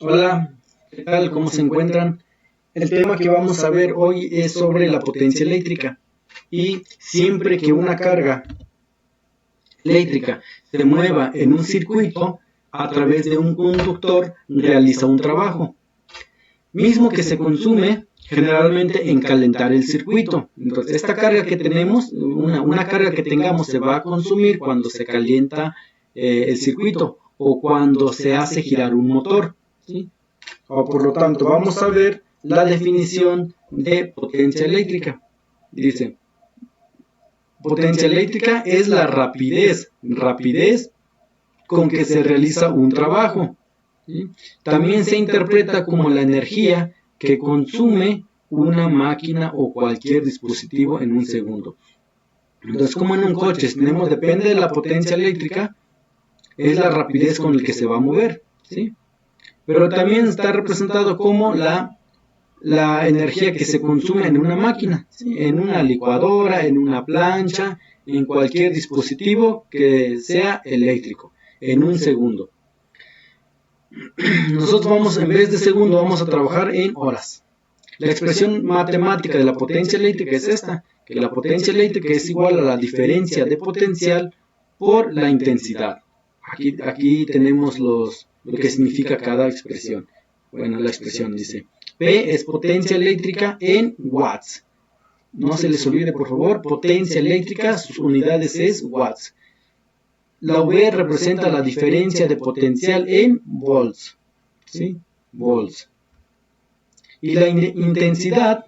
Hola, ¿qué tal? ¿Cómo se encuentran? El tema que vamos a ver hoy es sobre la potencia eléctrica. Y siempre que una carga eléctrica se mueva en un circuito a través de un conductor, realiza un trabajo, mismo que se consume generalmente en calentar el circuito. Entonces, esta carga que tenemos, una carga que tengamos se va a consumir cuando se calienta el circuito o cuando se hace girar un motor, ¿sí? Por lo tanto, vamos a ver la definición de potencia eléctrica. Dice, potencia eléctrica es la rapidez con que se realiza un trabajo. ¿Sí? También se interpreta como la energía que consume una máquina o cualquier dispositivo en un segundo. Entonces, como en un coche tenemos, depende de la potencia eléctrica, es la rapidez con la que se va a mover, ¿sí? Pero también está representado como la energía que se consume en una máquina, ¿sí? En una licuadora, en una plancha, en cualquier dispositivo que sea eléctrico, en un segundo. Nosotros vamos, en vez de segundo, vamos a trabajar en horas. La expresión matemática de la potencia eléctrica es esta, que la potencia eléctrica es igual a la diferencia de potencial por la intensidad. Aquí tenemos lo que significa cada expresión. Bueno, la expresión dice, P es potencia eléctrica en watts. No se les olvide, por favor, potencia eléctrica, sus unidades es watts. La V representa la diferencia de potencial en volts, ¿sí? Volts. Y la intensidad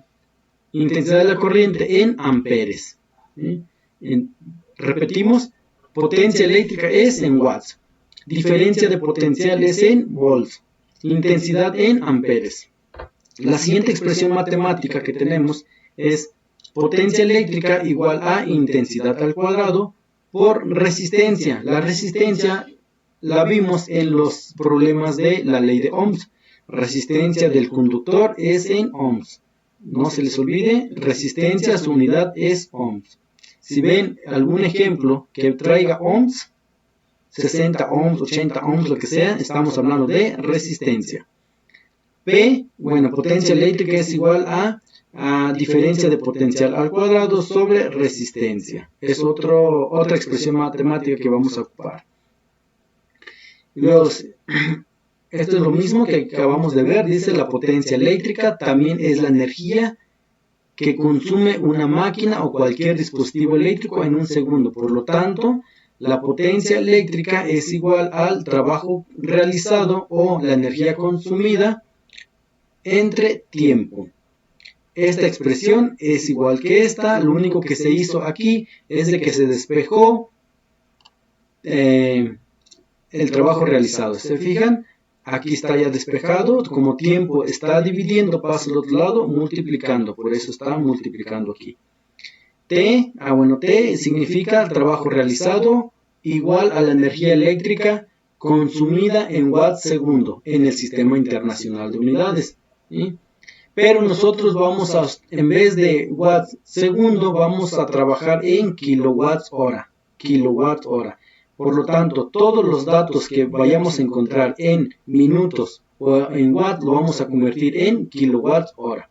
de la corriente en amperes, ¿sí? Repetimos, potencia eléctrica es en watts. Diferencia de potencial es en volts. Intensidad en amperes. La siguiente expresión matemática que tenemos es potencia eléctrica igual a intensidad al cuadrado por resistencia. La resistencia la vimos en los problemas de la ley de Ohms. Resistencia del conductor es en ohms. No se les olvide, resistencia, su unidad es ohms. Si ven algún ejemplo que traiga ohms, 60 ohms, 80 ohms, lo que sea, estamos hablando de resistencia. P, bueno, potencia eléctrica es igual a diferencia de potencial al cuadrado sobre resistencia. Es otra expresión matemática que vamos a ocupar. Y luego, esto es lo mismo que acabamos de ver, dice la potencia eléctrica también es la energía que consume una máquina o cualquier dispositivo eléctrico en un segundo. Por lo tanto, la potencia eléctrica es igual al trabajo realizado o la energía consumida entre tiempo. Esta expresión es igual que esta, lo único que se hizo aquí es de que se despejó el trabajo realizado. ¿Se fijan? Aquí está ya despejado, como tiempo está dividiendo, pasa al otro lado, multiplicando, por eso está multiplicando aquí. T, T significa el trabajo realizado igual a la energía eléctrica consumida en watts segundo en el sistema internacional de unidades, ¿sí? Pero nosotros vamos a, en vez de watts segundo, vamos a trabajar en kilowatts hora. Por lo tanto, todos los datos que vayamos a encontrar en minutos o en watts lo vamos a convertir en kilowatts hora.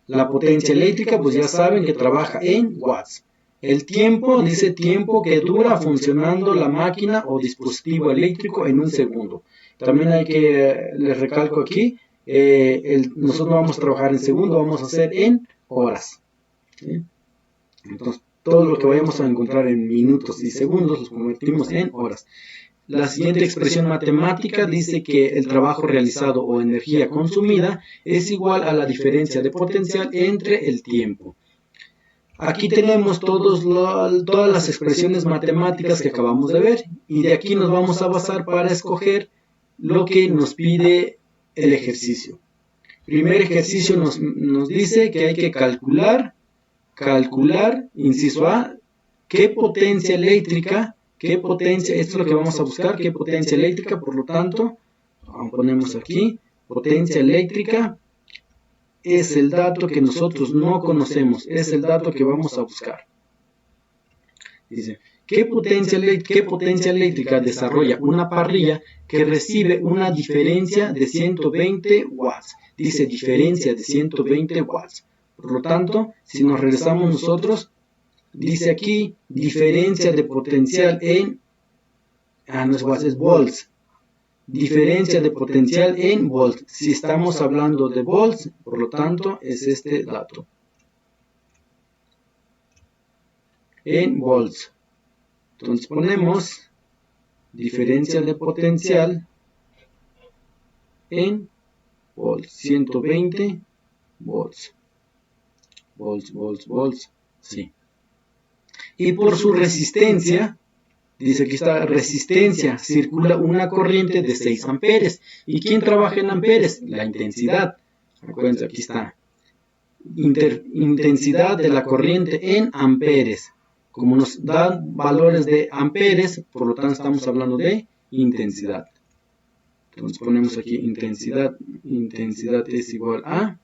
La potencia eléctrica, pues ya saben que trabaja en watts. El tiempo, dice tiempo que dura funcionando la máquina o dispositivo eléctrico en un segundo. También hay que, les recalco aquí, nosotros no vamos a trabajar en segundo, vamos a hacer en horas, ¿sí? Entonces, todo lo que vayamos a encontrar en minutos y segundos los convertimos en horas. La siguiente expresión matemática dice que el trabajo realizado o energía consumida es igual a la diferencia de potencial entre el tiempo. Aquí tenemos todas las expresiones matemáticas que acabamos de ver y de aquí nos vamos a basar para escoger lo que nos pide el ejercicio. Primer ejercicio nos dice que hay que calcular, inciso A, qué potencia eléctrica, esto es lo que vamos a buscar, qué potencia eléctrica, por lo tanto, ponemos aquí, potencia eléctrica es el dato que nosotros no conocemos, es el dato que vamos a buscar. Dice, ¿Qué potencia eléctrica desarrolla una parrilla que recibe una diferencia de 120 watts? Dice diferencia de 120 watts. Por lo tanto, si nos regresamos nosotros, dice aquí diferencia de potencial en... no es watts, es volts. Diferencia de potencial en volts. Si estamos hablando de volts, por lo tanto, es este dato. En volts. Entonces ponemos diferencia de potencial en volts, 120 volts. Volts, sí. Y por su resistencia, dice que esta resistencia circula una corriente de 6 amperes. ¿Y quién trabaja en amperes? La intensidad. Acuérdense, aquí está. Intensidad de la corriente en amperes. Como nos dan valores de amperes, por lo tanto estamos hablando de intensidad. Entonces ponemos aquí intensidad. Intensidad es igual a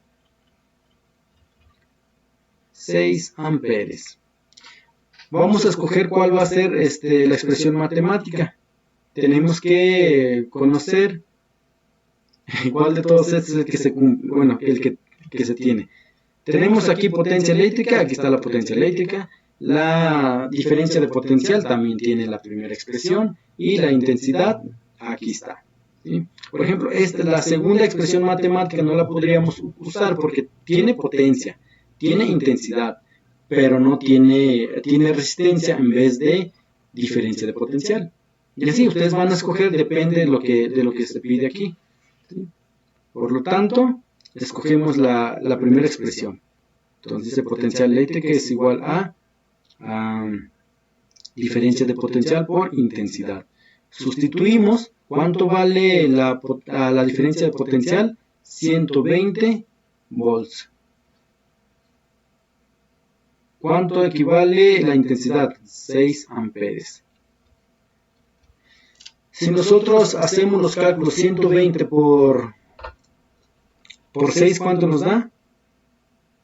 6 amperes. Vamos a escoger cuál va a ser la expresión matemática. Tenemos que conocer cuál de todos estos es el que se cumple, bueno, el que se tiene. Tenemos aquí potencia eléctrica, aquí está la potencia eléctrica. La diferencia de potencial también tiene la primera expresión y la intensidad aquí está. ¿Sí? Por ejemplo, la segunda expresión matemática no la podríamos usar porque tiene potencia, tiene intensidad, pero no tiene resistencia en vez de diferencia de potencial. Y así ustedes van a escoger, depende de lo que se pide aquí. ¿Sí? Por lo tanto, escogemos la primera expresión. Entonces dice potencial eléctrica es igual a diferencia de potencial por intensidad. Sustituimos. ¿Cuánto vale la diferencia de potencial? 120 volts. ¿Cuánto equivale la intensidad? 6 amperes. Si nosotros hacemos los cálculos 120 por 6, ¿cuánto nos da?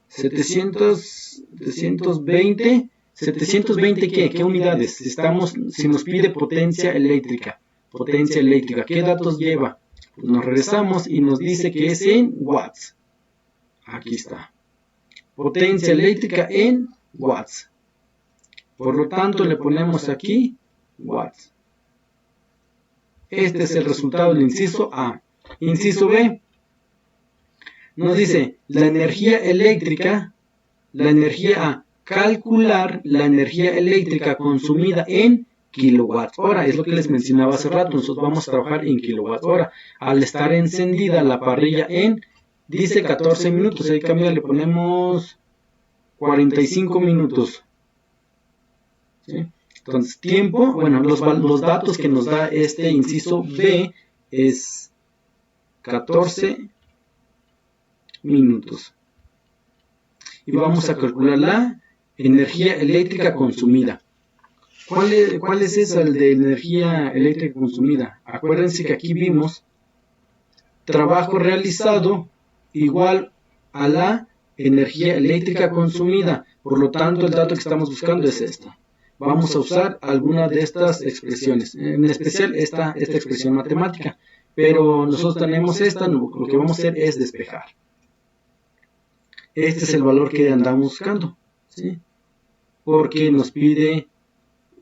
720. ¿720 qué? ¿Qué unidades? Si nos pide potencia eléctrica. Potencia eléctrica. ¿Qué datos lleva? Pues nos regresamos y nos dice que es en watts. Aquí está. Potencia eléctrica en watts. Por lo tanto, le ponemos aquí watts. Este es el resultado del inciso A. Inciso B. Nos dice la energía eléctrica, calcular la energía eléctrica consumida en kilowatts hora. Es lo que les mencionaba hace rato. Nosotros vamos a trabajar en kilowatts hora. Al estar encendida la parrilla dice 14 minutos. Ahí cambia, le ponemos 45 minutos. ¿Sí? Entonces, tiempo, bueno, los datos que nos da este inciso B es 14 minutos. Y vamos a calcular la energía eléctrica consumida. ¿Cuál es esa, el de energía eléctrica consumida? Acuérdense que aquí vimos trabajo realizado igual a la energía eléctrica consumida. Por lo tanto, el dato que estamos buscando es esta. Vamos a usar alguna de estas expresiones, en especial esta expresión matemática. Pero nosotros tenemos esta, lo que vamos a hacer es despejar. Este es el valor que andamos buscando, ¿sí? Porque nos pide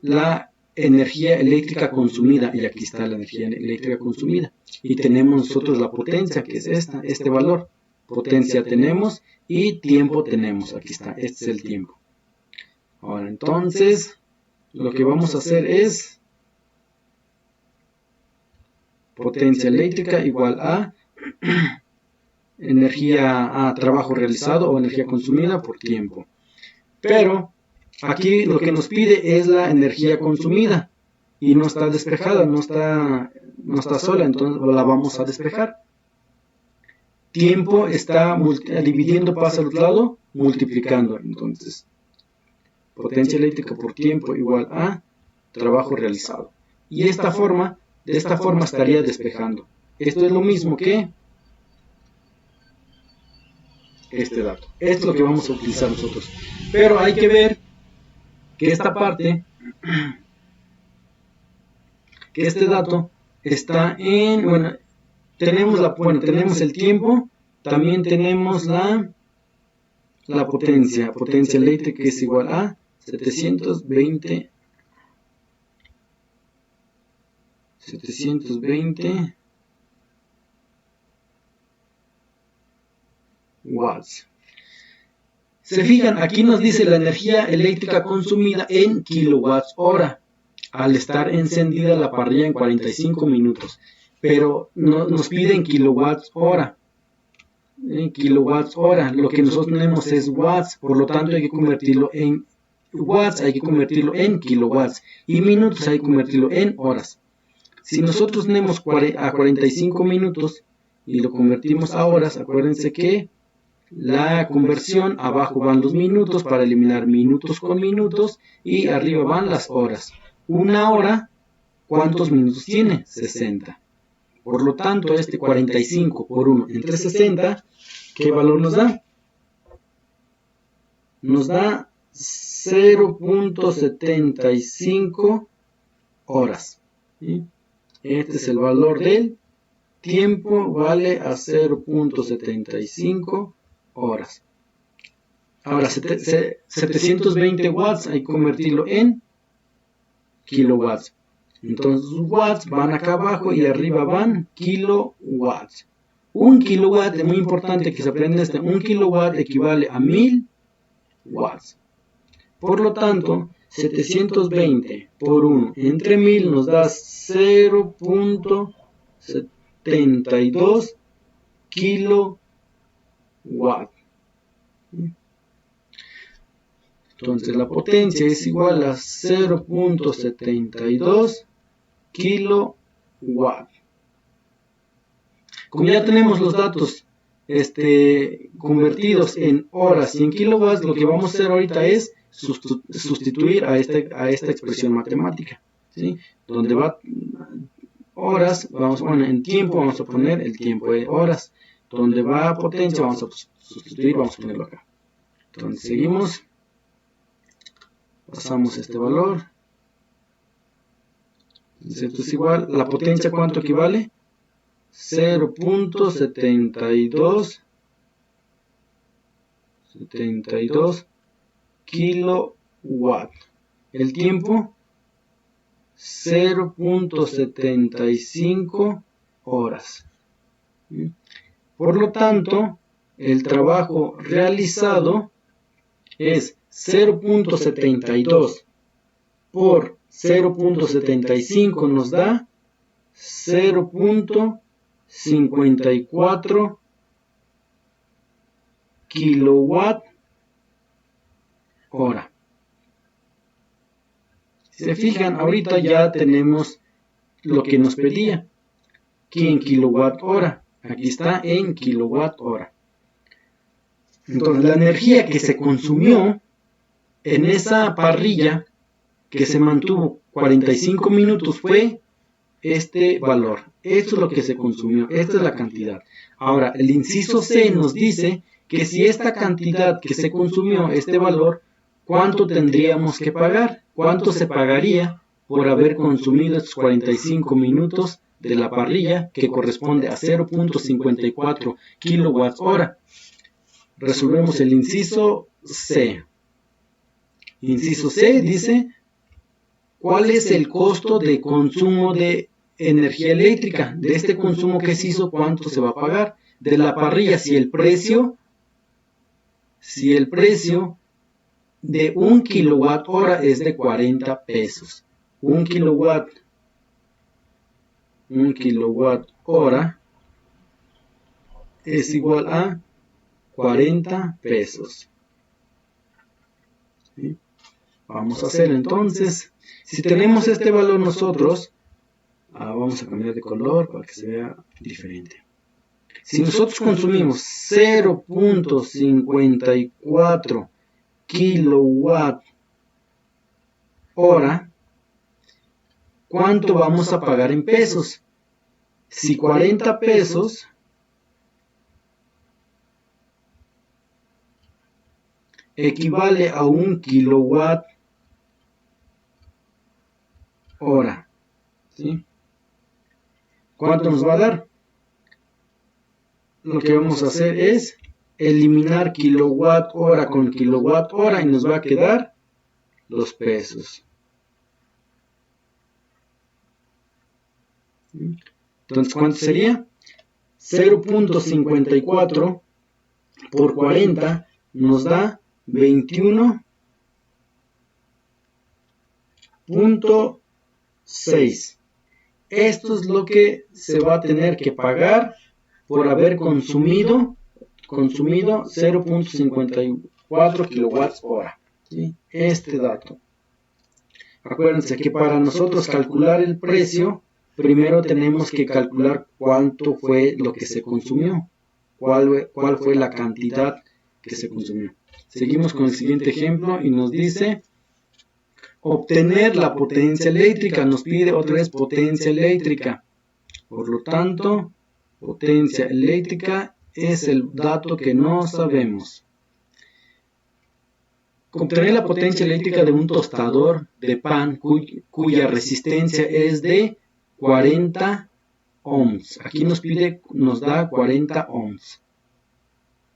la energía eléctrica consumida, y aquí está la energía eléctrica consumida. Y tenemos nosotros la potencia, que es este valor. Potencia tenemos y tiempo tenemos, aquí está, este es el tiempo. Ahora entonces, lo que vamos a hacer es potencia eléctrica igual a energía, trabajo realizado o energía consumida por tiempo. Pero aquí lo que nos pide es la energía consumida y no está despejada, no está sola, entonces la vamos a despejar. Tiempo está dividiendo, pasa al otro lado, multiplicando. Entonces, potencia eléctrica por tiempo igual a trabajo realizado. Y de esta forma estaría despejando. Esto es lo mismo que este dato. Esto es lo que vamos a utilizar nosotros. Pero hay que ver que esta parte que este dato está en, tenemos el tiempo, también tenemos la potencia eléctrica, que es igual a 720 watts. Se fijan, aquí nos dice la energía eléctrica consumida en kilowatts hora al estar encendida la parrilla en 45 minutos, pero nos piden kilowatts hora. Kilowatts hora, lo que nosotros tenemos es watts, por lo tanto hay que convertirlo en watts, hay que convertirlo en kilowatts, y minutos hay que convertirlo en horas. Si nosotros tenemos a 45 minutos y lo convertimos a horas, acuérdense que la conversión, abajo van los minutos para eliminar minutos con minutos y arriba van las horas. Una hora, ¿cuántos minutos tiene? 60. Por lo tanto, 45 por 1 entre 60, ¿qué valor nos da? Nos da 0.75 horas. ¿Sí? Este es el valor del tiempo, vale a 0.75 horas. Ahora, 720 watts hay que convertirlo en kilowatts. Entonces, watts van acá abajo y arriba van kilowatts. Un kilowatt, es muy importante que se aprenda esto, un kilowatt equivale a 1000 watts. Por lo tanto, 720 por 1 entre 1000 nos da 0.72 kilowatt. Entonces la potencia es igual a 0.72 kilowatt. Como ya tenemos los datos convertidos en horas y en kilowatts, lo que vamos a hacer ahorita es sustituir a esta expresión matemática, ¿sí? Donde va horas, en tiempo vamos a poner el tiempo de horas. Donde va potencia vamos a sustituir, vamos a ponerlo acá. Entonces seguimos, pasamos este valor. Esto es igual, la potencia, ¿cuánto equivale? 0.72 kilowatt. El tiempo, 0.75 horas. Por lo tanto, el trabajo realizado es 0.72 por 0.75 nos da 0.54 kilowatt hora. Si se fijan, ahorita ya tenemos lo que nos pedía, que en kilowatt hora. Aquí está en kilowatt hora. Entonces, la energía que se consumió en esa parrilla que se mantuvo 45 minutos fue este valor. Esto es lo que se consumió, esta es la cantidad. Ahora, el inciso C nos dice que si esta cantidad que se consumió, este valor, ¿cuánto tendríamos que pagar? ¿Cuánto se pagaría por haber consumido estos 45 minutos de la parrilla, que corresponde a 0.54 kilowatts hora? Resolvemos el inciso C. Inciso C dice, ¿cuál es el costo de consumo de energía eléctrica? De este consumo que se hizo, ¿cuánto se va a pagar? De la parrilla, si el precio de 1 kilowatt hora es de 40 pesos. 1 kilowatt hora es igual a 40 pesos. ¿Sí? Vamos a hacer entonces, si tenemos este valor nosotros, vamos a cambiar de color para que se vea diferente. Si nosotros consumimos 0.54 kilowatt hora, ¿cuánto vamos a pagar en pesos? Si 40 pesos equivale a 1 kilowatt hora, ¿sí? ¿Cuánto nos va a dar? Lo que vamos a hacer es eliminar kilowatt hora con kilowatt hora y nos va a quedar los pesos. Entonces, ¿cuánto sería? 0.54 por 40 nos da 21.6. Esto es lo que se va a tener que pagar por haber consumido 0.54 kilowatts hora. ¿Sí? Este dato. Acuérdense que para nosotros calcular el precio, primero tenemos que calcular cuánto fue lo que se consumió, cuál fue la cantidad que se consumió. Seguimos con el siguiente ejemplo y nos dice obtener la potencia eléctrica. Nos pide otra vez potencia eléctrica. Por lo tanto, potencia eléctrica es el dato que no sabemos. Obtener la potencia eléctrica de un tostador de pan cuya resistencia es de 40 ohms. Aquí nos da 40 ohms.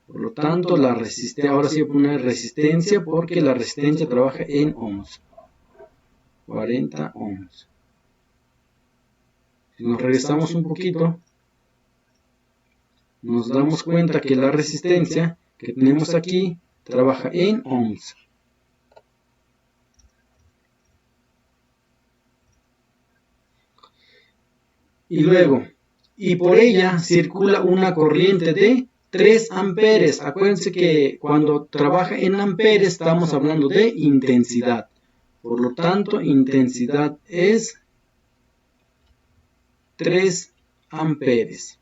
Por lo tanto, la resistencia, ahora sí voy a poner resistencia porque la resistencia trabaja en ohms. 40 ohms. Si nos regresamos un poquito, nos damos cuenta que la resistencia que tenemos aquí trabaja en ohms. Y luego, y por ella circula una corriente de 3 amperes. Acuérdense que cuando trabaja en amperes estamos hablando de intensidad. Por lo tanto, intensidad es 3 amperes.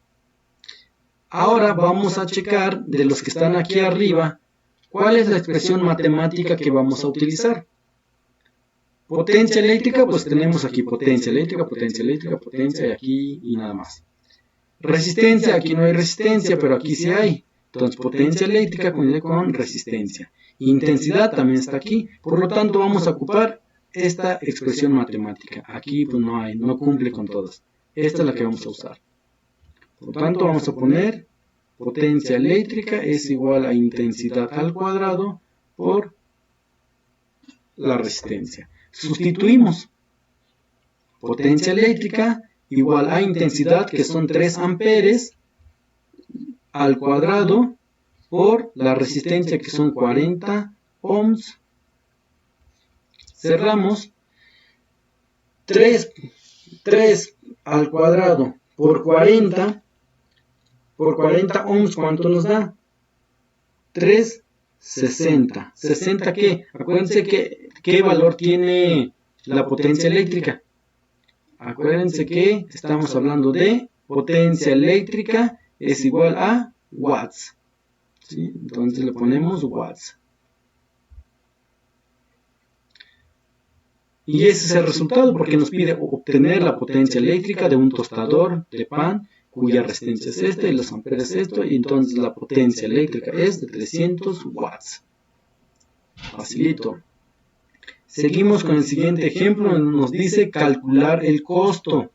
Ahora vamos a checar de los que están aquí arriba, ¿cuál es la expresión matemática que vamos a utilizar? Potencia eléctrica, pues tenemos aquí potencia eléctrica, y aquí y nada más. Resistencia, aquí no hay resistencia, pero aquí sí hay. Entonces, potencia eléctrica con resistencia. Intensidad también está aquí, por lo tanto vamos a ocupar esta expresión matemática. Aquí pues no hay, no cumple con todas. Esta es la que vamos a usar. Por lo tanto, vamos a poner potencia eléctrica es igual a intensidad al cuadrado por la resistencia. Sustituimos potencia eléctrica igual a intensidad, que son 3 amperes, al cuadrado por la resistencia, que son 40 ohms. Cerramos. 3 al cuadrado por 40 ohms, ¿cuánto nos da? 360. ¿60 qué? Acuérdense que ¿qué valor tiene la potencia eléctrica? Acuérdense que estamos hablando de potencia eléctrica es igual a watts. ¿Sí? Entonces le ponemos watts. Y ese es el resultado porque nos pide obtener la potencia eléctrica de un tostador de pan cuya resistencia es esta y los amperes es esto, y entonces la potencia eléctrica es de 300 watts. Facilito. Seguimos con el siguiente ejemplo, nos dice calcular el costo.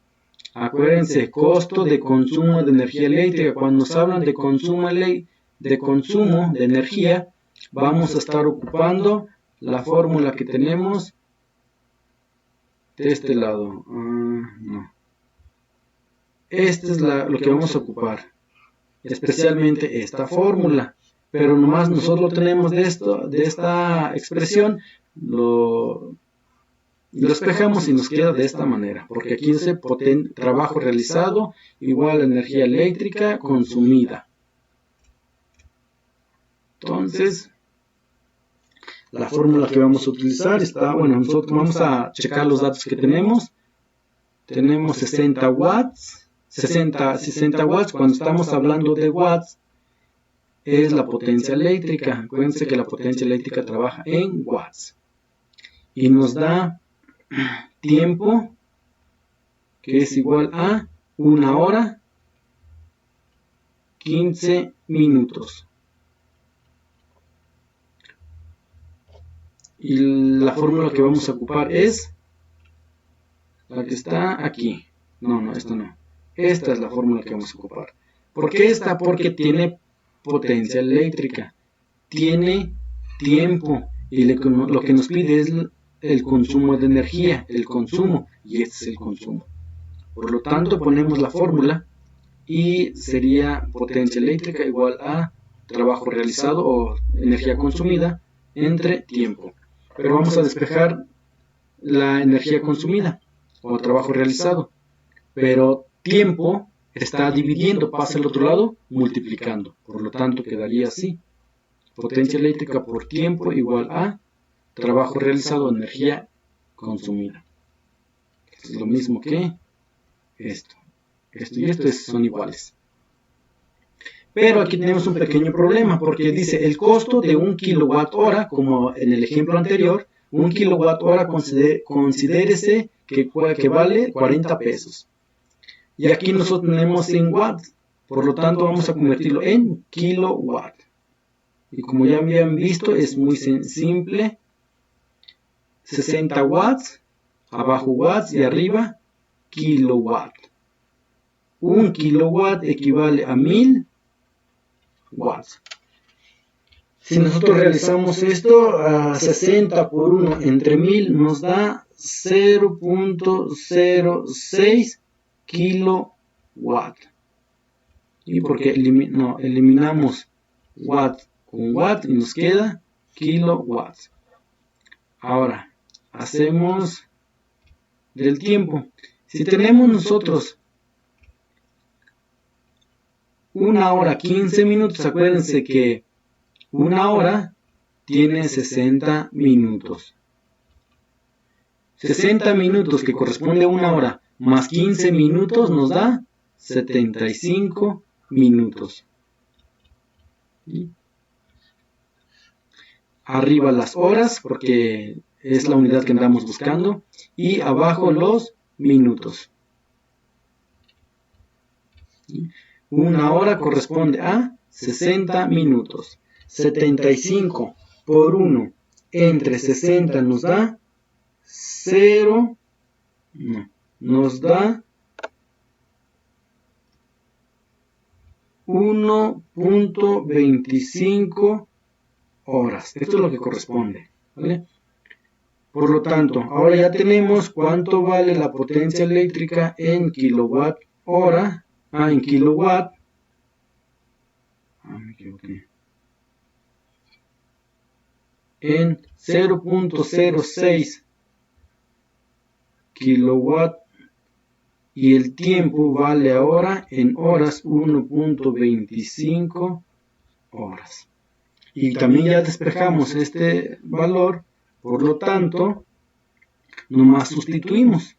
Acuérdense, costo de consumo de energía eléctrica. Cuando nos hablan de consumo de energía, vamos a estar ocupando la fórmula que tenemos de este lado. No. Esta es lo que vamos a ocupar, especialmente esta fórmula, pero nomás nosotros tenemos de esta expresión, lo despejamos y nos queda de esta manera, porque aquí dice trabajo realizado igual a energía eléctrica consumida. Entonces, la fórmula que vamos a utilizar está, bueno, nosotros vamos a checar los datos que tenemos. Tenemos 60 watts. 60 watts, cuando estamos hablando de watts, es la potencia eléctrica. Acuérdense que la potencia eléctrica trabaja en watts. Y nos da tiempo, que es igual a 1 hora, 15 minutos. Y la fórmula que vamos a ocupar es la que está aquí. No, esta no. Esta es la fórmula que vamos a ocupar. ¿Por qué esta? Porque tiene potencia eléctrica, tiene tiempo, y lo que nos pide es el consumo de energía, el consumo, y este es el consumo. Por lo tanto, ponemos la fórmula y sería potencia eléctrica igual a trabajo realizado o energía consumida entre tiempo. Pero vamos a despejar la energía consumida o trabajo realizado. Pero tiempo está dividiendo, pasa al otro lado, multiplicando. Por lo tanto, quedaría así. Potencia eléctrica por tiempo igual a trabajo realizado, energía consumida. Es lo mismo que esto. Esto y esto son iguales. Pero aquí tenemos un pequeño problema, porque dice el costo de 1 kWh, como en el ejemplo anterior, 1 kWh considérese que vale 40 pesos. Y aquí nosotros tenemos en watts, por lo tanto vamos a convertirlo en kilowatt. Y como ya habían visto, es muy simple. 60 watts, abajo watts y arriba kilowatt. 1 kilowatt equivale a 1000 watts. Si nosotros realizamos esto a 60 por 1 entre 1000 nos da 0.06 kilowatt. Y porque eliminamos watt con watt y nos queda kilowatts. Ahora hacemos del tiempo. Si tenemos nosotros 1 hora 15 minutos, acuérdense que 1 hora tiene 60 minutos. 60 minutos que corresponde a 1 hora más 15 minutos nos da 75 minutos. Arriba las horas porque es la unidad que andamos buscando y abajo los minutos. 1 hora corresponde a 60 minutos. 75 por 1 entre 60 nos da 0, nos da 1.25 horas. Esto es lo que corresponde, ¿vale? Por lo tanto, ahora ya tenemos cuánto vale la potencia eléctrica en kilowatt hora. En kilowatt. Me equivoqué. En 0.06 kilowatt y el tiempo vale ahora en horas 1.25 horas. Y también ya despejamos este valor, por lo tanto, nomás sustituimos.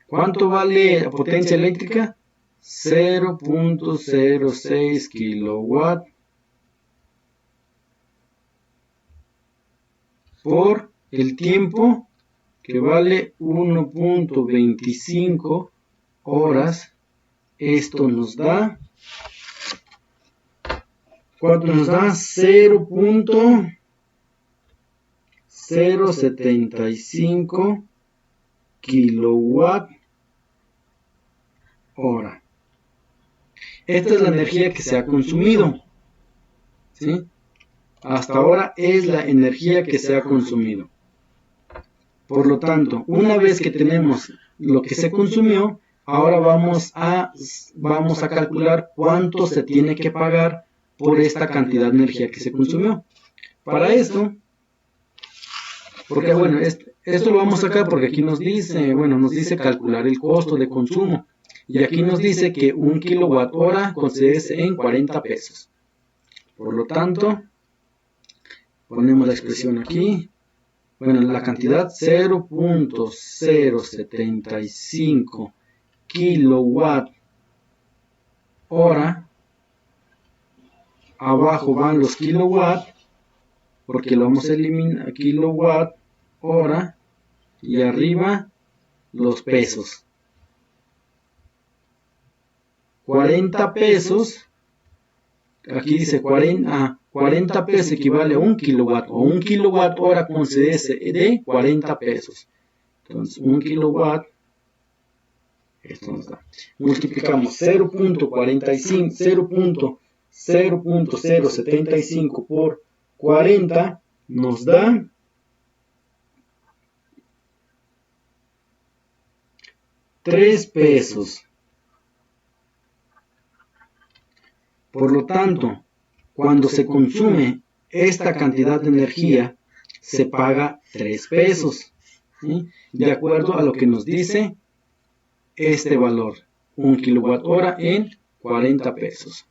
¿Cuánto vale la potencia eléctrica? 0.06 kilowatt por el tiempo que vale 1.25 horas. Esto nos da, ¿cuánto nos da? 0.075 kilowatt hora. Esta es la energía que se ha consumido, ¿sí? Hasta ahora es la energía que se ha consumido. Por lo tanto, una vez que tenemos lo que se consumió, ahora vamos a calcular cuánto se tiene que pagar por esta cantidad de energía que se consumió. Para esto, porque bueno, esto lo vamos a sacar porque aquí nos dice calcular el costo de consumo. Y aquí nos dice que 1 kilowatt hora considérese en 40 pesos. Por lo tanto, ponemos la expresión aquí. Bueno, la cantidad 0.075 kilowatt hora. Abajo van los kilowatt, porque lo vamos a eliminar, kilowatt hora. Y arriba los pesos. 40 pesos, aquí dice 40 pesos equivale a 1 kilowatt, o 1 kilowatt hora considérese de 40 pesos. Entonces 1 kilowatt, esto nos da. Multiplicamos 0.075 por 40, nos da 3 pesos. Por lo tanto, cuando se consume esta cantidad de energía, se paga 3 pesos. ¿Sí? De acuerdo a lo que nos dice este valor, 1 kilowatt hora en 40 pesos.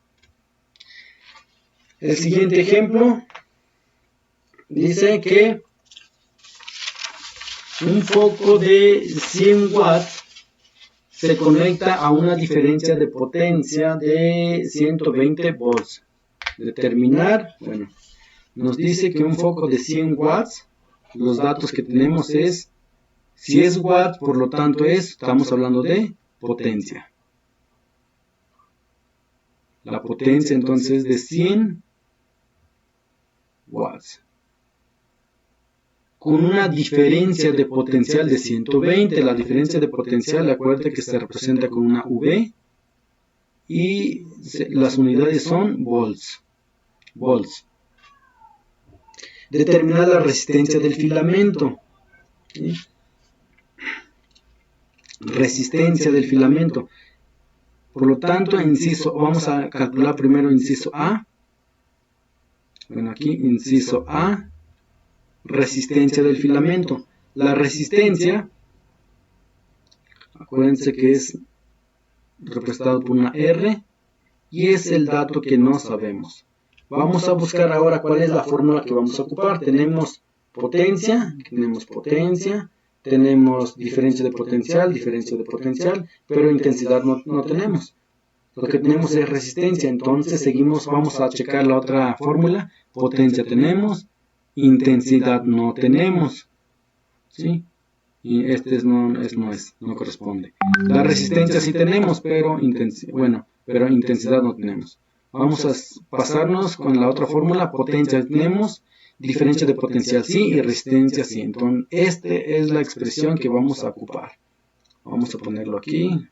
El siguiente ejemplo dice que un foco de 100 watts se conecta a una diferencia de potencia de 120 volts. Determinar, bueno, nos dice que un foco de 100 watts, los datos que tenemos es, si es watts, por lo tanto estamos hablando de potencia. La potencia entonces es de 100 watts. Con una diferencia de potencial de 120, la diferencia de potencial, acuérdate que se representa con una V y las unidades son volts. Determinar la resistencia del filamento. ¿Sí? Resistencia del filamento. Por lo tanto, inciso, vamos a calcular primero inciso A. Bueno, aquí inciso A. Resistencia del filamento. La resistencia, acuérdense que es representado por una R y es el dato que no sabemos. Vamos a buscar ahora cuál es la fórmula que vamos a ocupar. Tenemos potencia, tenemos diferencia de potencial, pero intensidad no tenemos. Lo que tenemos es resistencia, entonces seguimos, vamos a checar la otra fórmula. Potencia tenemos, intensidad no tenemos, ¿sí? Y este no corresponde. La resistencia sí tenemos, pero intensidad no tenemos. Vamos a pasarnos con la otra fórmula. Potencia tenemos, diferencia de potencial sí y resistencia sí. Entonces, esta es la expresión que vamos a ocupar. Vamos a ponerlo aquí.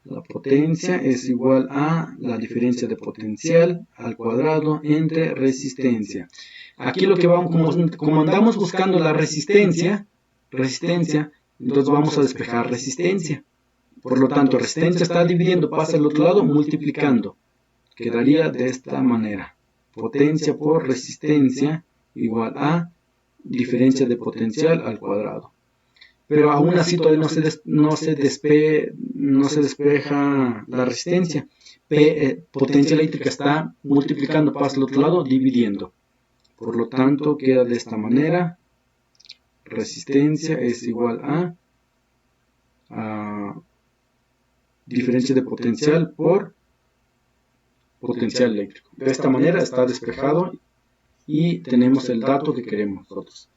La potencia es igual a la diferencia de potencial al cuadrado entre resistencia. Aquí lo que vamos, como andamos buscando la resistencia, entonces vamos a despejar resistencia. Por lo tanto, resistencia está dividiendo, pasa al otro lado, multiplicando. Quedaría de esta manera. Potencia por resistencia igual a diferencia de potencial al cuadrado. Pero aún así todavía no se despeja la resistencia. Potencia eléctrica está multiplicando, pasa al otro lado, dividiendo. Por lo tanto, queda de esta manera. Resistencia es igual a diferencia de potencial por potencial eléctrico. De esta manera está despejado y tenemos el dato que queremos nosotros.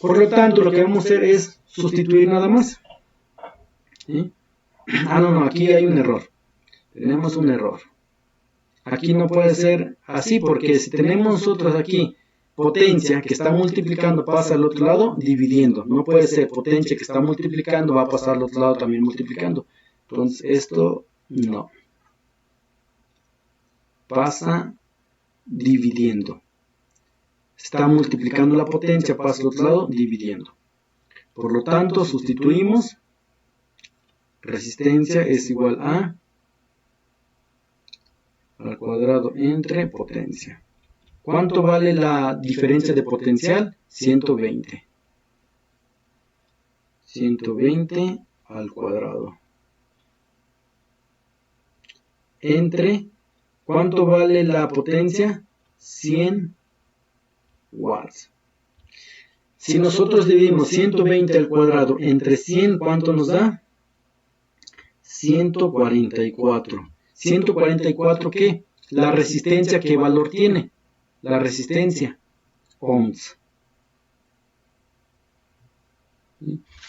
Por lo tanto, lo que vamos a hacer es sustituir nada más. ¿Sí? Aquí hay un error. Tenemos un error. Aquí no puede ser así porque si tenemos nosotros aquí potencia que está multiplicando pasa al otro lado dividiendo. No puede ser potencia que está multiplicando va a pasar al otro lado también multiplicando. Entonces esto no. Pasa dividiendo. Está multiplicando la potencia, pasa al otro lado, dividiendo. Por lo tanto, sustituimos. Resistencia es igual a al cuadrado entre potencia. ¿Cuánto vale la diferencia de potencial? 120. 120 al cuadrado. Entre, ¿cuánto vale la potencia? 100 watts. Si nosotros dividimos 120 al cuadrado entre 100, ¿cuánto nos da? 144. 144, ¿qué? La resistencia, ¿qué valor tiene? La resistencia, ohms.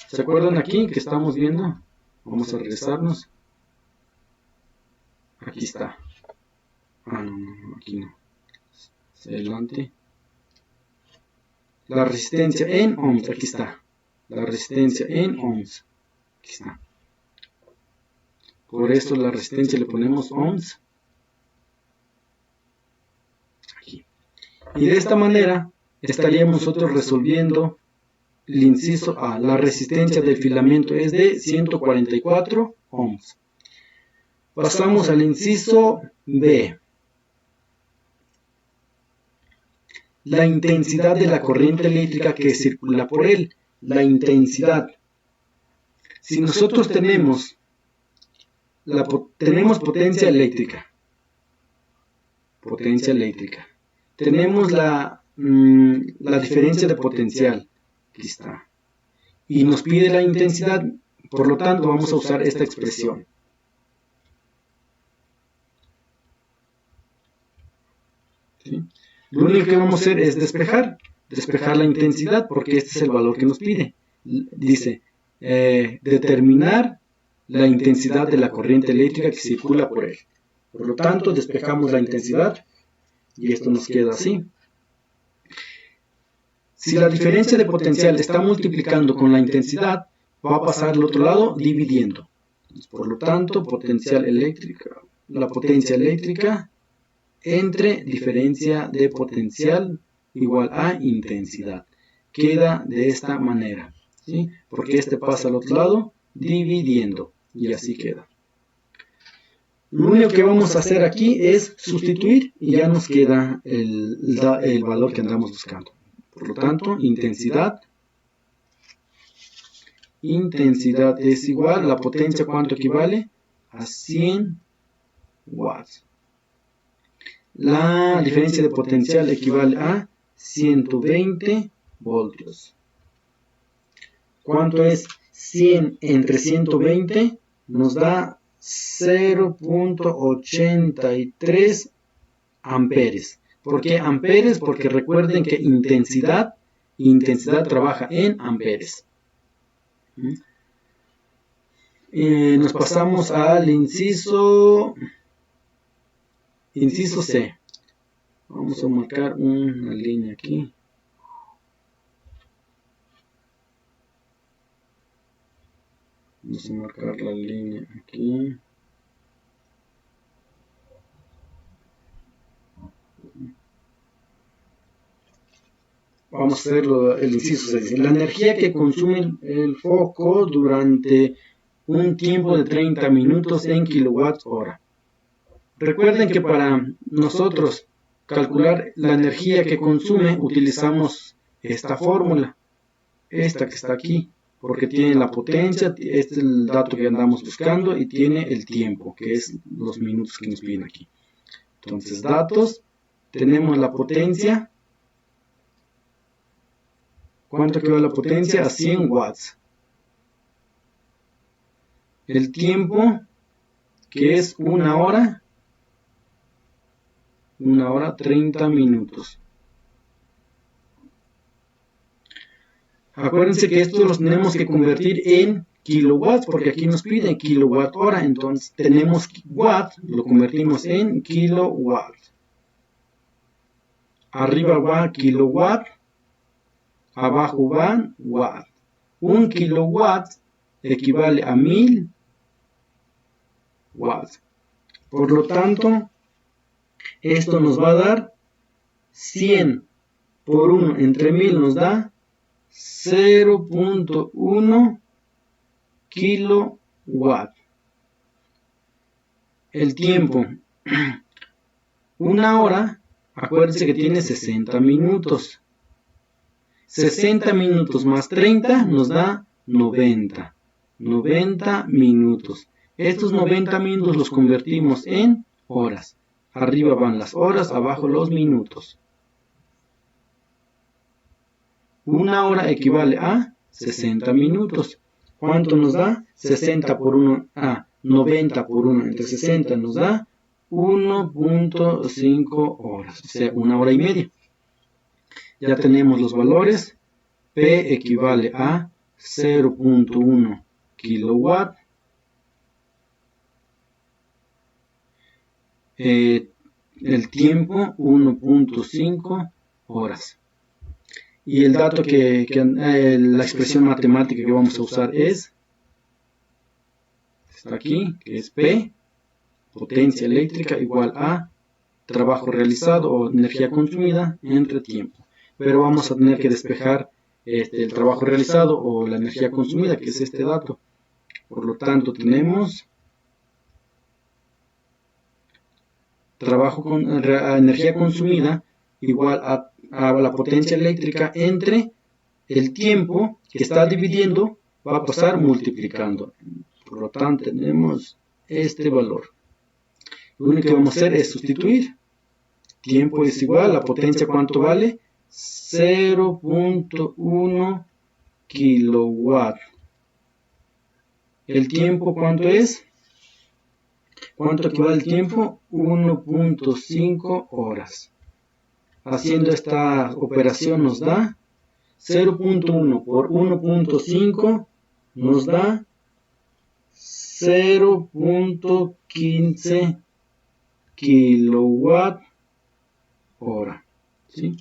¿Se acuerdan aquí que estamos viendo? Vamos a regresarnos. Aquí está. No, aquí no. Hacia adelante. la resistencia en ohms, aquí está. La resistencia en ohms, aquí está. Por esto la resistencia le ponemos ohms. Aquí. Y de esta manera estaríamos nosotros resolviendo el inciso A. La resistencia del filamento es de 144 ohms. Pasamos al inciso B. La intensidad de la corriente eléctrica que circula por él. La intensidad. Si nosotros tenemos potencia eléctrica. Tenemos la diferencia de potencial. Aquí está. Y nos pide la intensidad. Por lo tanto, vamos a usar esta expresión. ¿Sí? Lo único que vamos a hacer es despejar la intensidad, porque este es el valor que nos pide. Dice, determinar la intensidad de la corriente eléctrica que circula por él. Por lo tanto, despejamos la intensidad y esto nos queda así. Si la diferencia de potencial está multiplicando con la intensidad, va a pasar al otro lado dividiendo. Por lo tanto, la potencia eléctrica entre diferencia de potencial igual a intensidad. Queda de esta manera, ¿sí? Porque este pasa al otro lado dividiendo y así queda. Lo único que vamos a hacer aquí es sustituir y ya nos queda el valor que andamos buscando. Por lo tanto, intensidad es igual a la potencia, ¿cuánto equivale? A 100 watts. La diferencia de potencial equivale a 120 voltios. ¿Cuánto es 100 entre 120? Nos da 0.83 amperes. ¿Por qué amperes? Porque recuerden que intensidad trabaja en amperes. Nos pasamos al inciso C. Vamos a marcar una línea aquí. Vamos a marcar la línea aquí. Vamos a hacer el inciso 6. La energía que consume el foco durante un tiempo de 30 minutos en kilowatts hora. Recuerden que para nosotros calcular la energía que consume utilizamos esta fórmula. Esta que está aquí. Porque tiene la potencia, este es el dato que andamos buscando y tiene el tiempo, que es los minutos que nos piden aquí. Entonces, datos, tenemos la potencia. ¿Cuánto queda la potencia? A 100 watts. El tiempo, que es 1 hora. 1 hora 30 minutos. Acuérdense que esto los tenemos que convertir en kilowatts, porque aquí nos piden kilowatt hora. Entonces tenemos watt, lo convertimos en kilowatt. Arriba va kilowatt, abajo va watt. 1 kilowatt equivale a 1000 watts. Por lo tanto, esto nos va a dar 100 por 1 entre 1000 nos da 0.1 kilowatt. El tiempo, 1 hora, acuérdense que tiene 60 minutos. 60 minutos más 30 nos da 90. 90 minutos. Estos 90 minutos los convertimos en horas. Arriba van las horas, abajo los minutos. 1 hora equivale a 60 minutos. ¿Cuánto nos da? 60 por 1 a 90 por 1 entre 60 nos da 1.5 horas, o sea, 1 hora y media. Ya tenemos los valores. P equivale a 0.1 kilowatt. El tiempo 1.5 horas. Y el dato la expresión matemática que vamos a usar está aquí, que es P, potencia eléctrica igual a trabajo realizado o energía consumida entre tiempo. Pero vamos a tener que despejar el trabajo realizado o la energía consumida, que es este dato. Por lo tanto, tenemos energía consumida igual a la potencia eléctrica entre el tiempo que está dividiendo, va a pasar multiplicando. Por lo tanto, tenemos este valor. Lo único que vamos a hacer es sustituir. Tiempo es igual a potencia, ¿cuánto vale? 0.1 kilowatt. ¿El tiempo cuánto es? ¿Cuánto equivale el tiempo? 1.5 horas. Haciendo esta operación nos da 0.1 por 1.5 nos da 0.15 kilowatt hora. ¿Sí?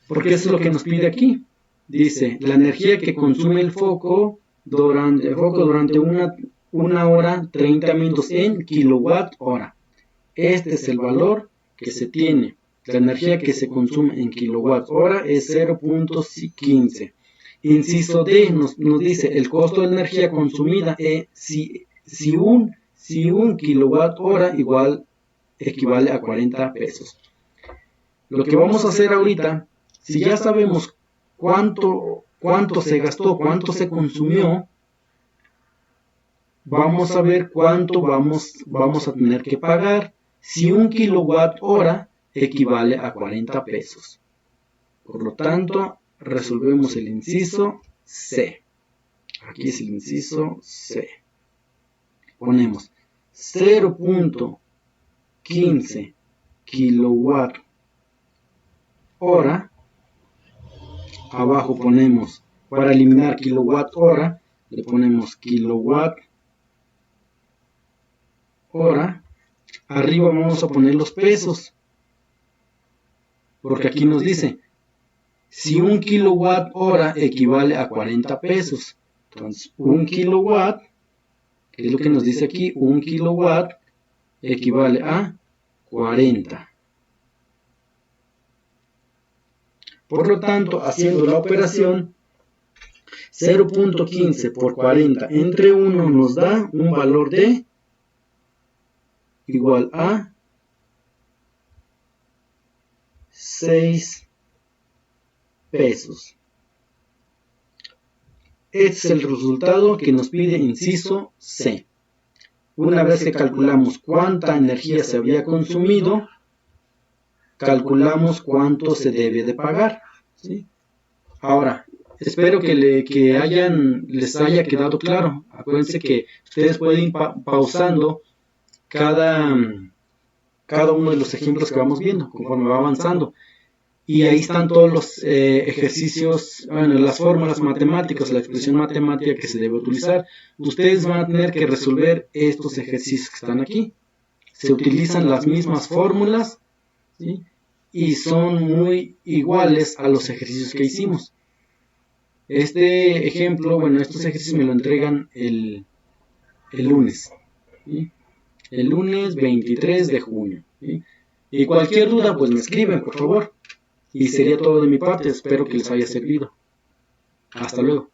Porque eso es lo que nos pide aquí. Dice, la energía que consume el foco durante una hora 30 minutos en kilowatt hora. Este es el valor que se tiene. La energía que se consume en kilowatt hora es 0.15. Inciso D nos dice el costo de energía consumida es si un kilowatt hora equivale a 40 pesos. Lo que vamos a hacer ahorita, si ya sabemos cuánto se gastó, cuánto se consumió, vamos a ver cuánto vamos a tener que pagar si un kilowatt hora equivale a 40 pesos. Por lo tanto, resolvemos el inciso C. Aquí es el inciso C. Ponemos 0.15 kilowatt hora. Abajo ponemos, para eliminar kilowatt hora, le ponemos kilowatt hora. Arriba vamos a poner los pesos, porque aquí nos dice, si un kilowatt hora equivale a 40 pesos, entonces un kilowatt, que es lo que nos dice aquí, un kilowatt equivale a 40. Por lo tanto, haciendo la operación, 0.15 por 40 entre 1 nos da un valor de igual a 6 pesos. Este es el resultado que nos pide inciso C. Una vez que calculamos cuánta energía se había consumido, calculamos cuánto se debe de pagar. ¿Sí? Ahora, espero que les haya quedado claro. Acuérdense que ustedes pueden ir pausando cada uno de los ejemplos que vamos viendo conforme va avanzando. Y ahí están todos los ejercicios, bueno, las fórmulas matemáticas, la expresión matemática que se debe utilizar. Ustedes van a tener que resolver estos ejercicios que están aquí. Se utilizan las mismas fórmulas, ¿sí? Y son muy iguales a los ejercicios que hicimos. Este ejemplo, bueno, estos ejercicios me lo entregan el lunes, ¿sí? El lunes 23 de junio. ¿Sí? Y cualquier duda, pues me escriben, por favor. Y sería todo de mi parte, espero que les haya servido. Hasta luego.